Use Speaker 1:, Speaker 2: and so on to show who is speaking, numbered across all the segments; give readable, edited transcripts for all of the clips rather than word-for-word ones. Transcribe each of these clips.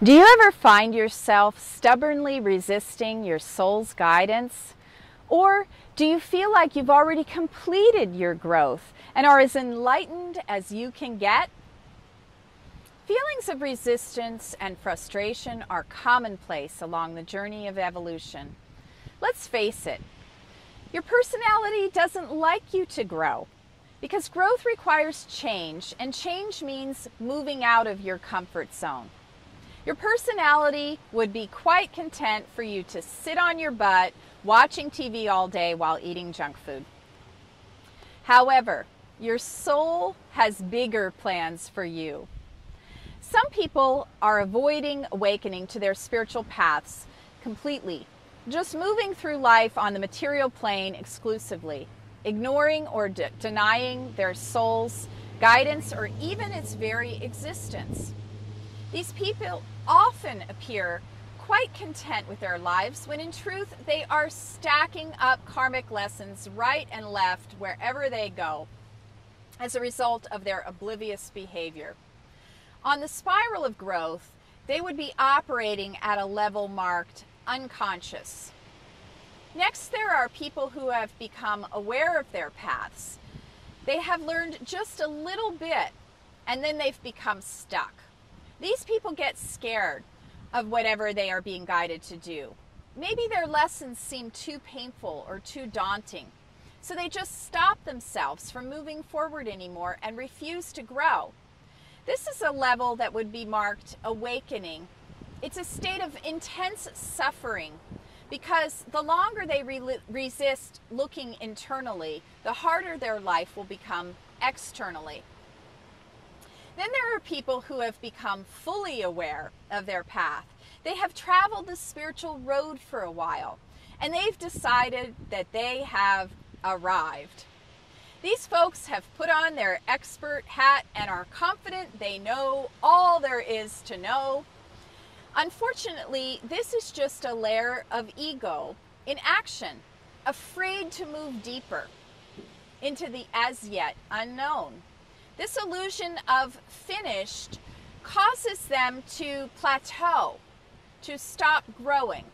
Speaker 1: Do you ever find yourself stubbornly resisting your soul's guidance? Or do you feel like you've already completed your growth and are as enlightened as you can get? Feelings of resistance and frustration are commonplace along the journey of evolution. Let's face it, your personality doesn't like you to grow because growth requires change, and change means moving out of your comfort zone. Your personality would be quite content for you to sit on your butt watching TV all day while eating junk food. However, your soul has bigger plans for you. Some people are avoiding awakening to their spiritual paths completely, just moving through life on the material plane exclusively, ignoring or denying their soul's guidance or even its very existence. These people often appear quite content with their lives when in truth they are stacking up karmic lessons right and left wherever they go as a result of their oblivious behavior. On the spiral of growth, they would be operating at a level marked unconscious. Next, there are people who have become aware of their paths. They have learned just a little bit and then they've become stuck. These people get scared of whatever they are being guided to do. Maybe their lessons seem too painful or too daunting, so they just stop themselves from moving forward anymore and refuse to grow. This is a level that would be marked awakening. It's a state of intense suffering because the longer they resist looking internally, the harder their life will become externally. Then there are people who have become fully aware of their path. They have traveled the spiritual road for a while, and they've decided that they have arrived. These folks have put on their expert hat and are confident they know all there is to know. Unfortunately, this is just a layer of ego in action, afraid to move deeper into the as yet unknown. This illusion of finished causes them to plateau, to stop growing.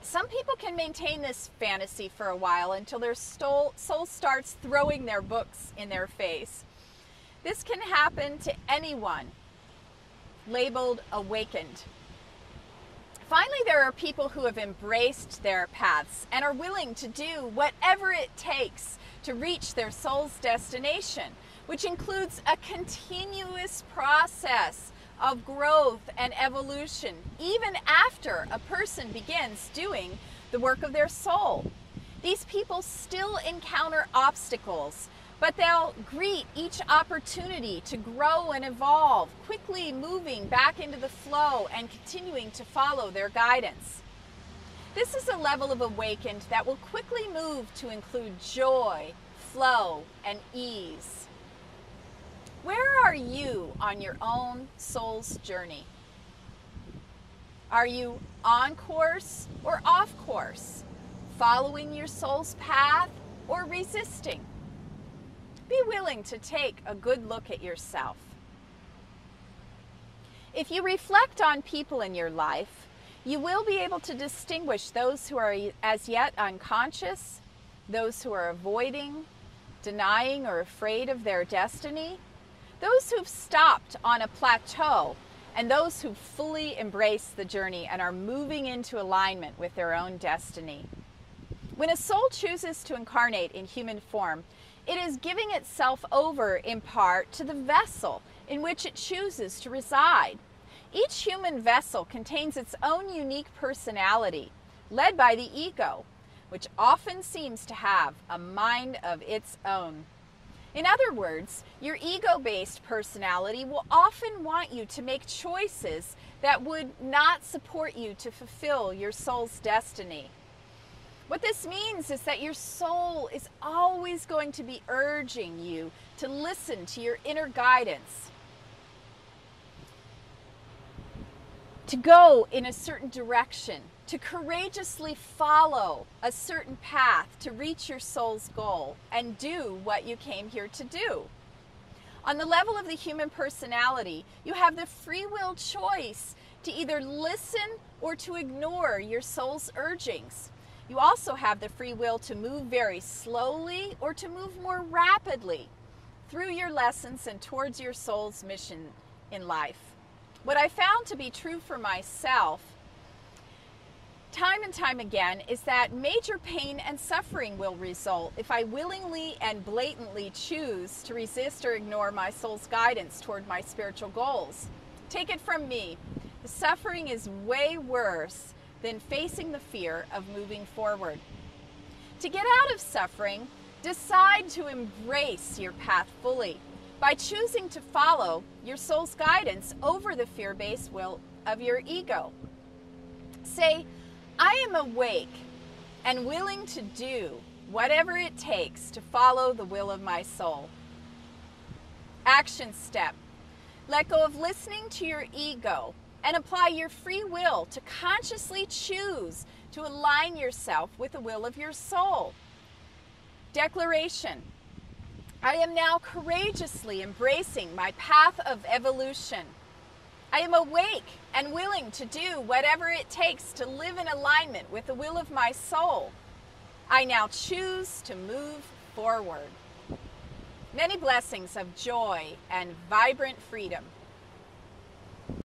Speaker 1: Some people can maintain this fantasy for a while until their soul starts throwing their books in their face. This can happen to anyone labeled awakened. Finally, there are people who have embraced their paths and are willing to do whatever it takes to reach their soul's destination, which includes a continuous process of growth and evolution, even after a person begins doing the work of their soul. These people still encounter obstacles, but they'll greet each opportunity to grow and evolve, quickly moving back into the flow and continuing to follow their guidance. This is a level of awakened that will quickly move to include joy, flow, and ease. Where are you on your own soul's journey? Are you on course or off course? Following your soul's path or resisting? Be willing to take a good look at yourself. If you reflect on people in your life, you will be able to distinguish those who are as yet unconscious, those who are avoiding, denying, or afraid of their destiny, those who've stopped on a plateau, and those who fully embrace the journey and are moving into alignment with their own destiny. When a soul chooses to incarnate in human form, it is giving itself over in part to the vessel in which it chooses to reside. Each human vessel contains its own unique personality, led by the ego, which often seems to have a mind of its own. In other words, your ego-based personality will often want you to make choices that would not support you to fulfill your soul's destiny. What this means is that your soul is always going to be urging you to listen to your inner guidance, to go in a certain direction, to courageously follow a certain path to reach your soul's goal and do what you came here to do. On the level of the human personality, you have the free will choice to either listen or to ignore your soul's urgings. You also have the free will to move very slowly or to move more rapidly through your lessons and towards your soul's mission in life. What I found to be true for myself time and time again is that major pain and suffering will result if I willingly and blatantly choose to resist or ignore my soul's guidance toward my spiritual goals. Take it from me, the suffering is way worse than facing the fear of moving forward. To get out of suffering, decide to embrace your path fully by choosing to follow your soul's guidance over the fear-based will of your ego. Say, I am awake and willing to do whatever it takes to follow the will of my soul. Action step. Let go of listening to your ego and apply your free will to consciously choose to align yourself with the will of your soul. Declaration. I am now courageously embracing my path of evolution. I am awake and willing to do whatever it takes to live in alignment with the will of my soul. I now choose to move forward. Many blessings of joy and vibrant freedom.